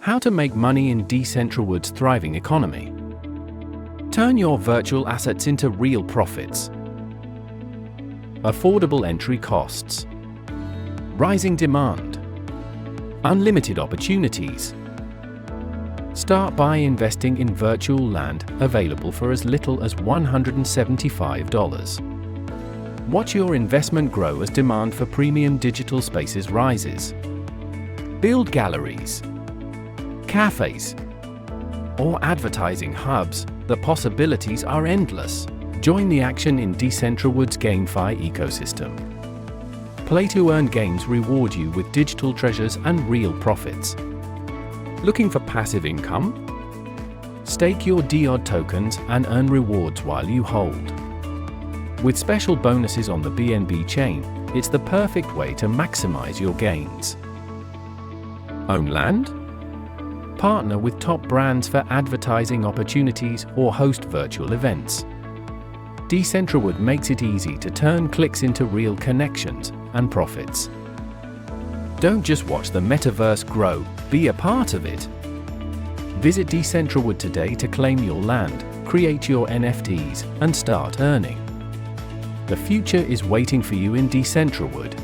How to make money in Decentrawood's thriving economy. Turn your virtual assets into real profits. Affordable entry costs. Rising demand. Unlimited opportunities. Start by investing in virtual land available for as little as $175. Watch your investment grow as demand for premium digital spaces rises. Build galleries, cafes, or advertising hubs. The possibilities are endless. Join the action in Decentrawood's GameFi ecosystem. Play-to-earn games reward you with digital treasures and real profits. Looking for passive income? Stake your DEOD tokens and earn rewards while you hold. With special bonuses on the BNB chain, it's the perfect way to maximize your gains. Own land? Partner with top brands for advertising opportunities or host virtual events. Decentrawood makes it easy to turn clicks into real connections and profits. Don't just watch the metaverse grow, be a part of it. Visit Decentrawood today to claim your land, create your NFTs, and start earning. The future is waiting for you in Decentrawood.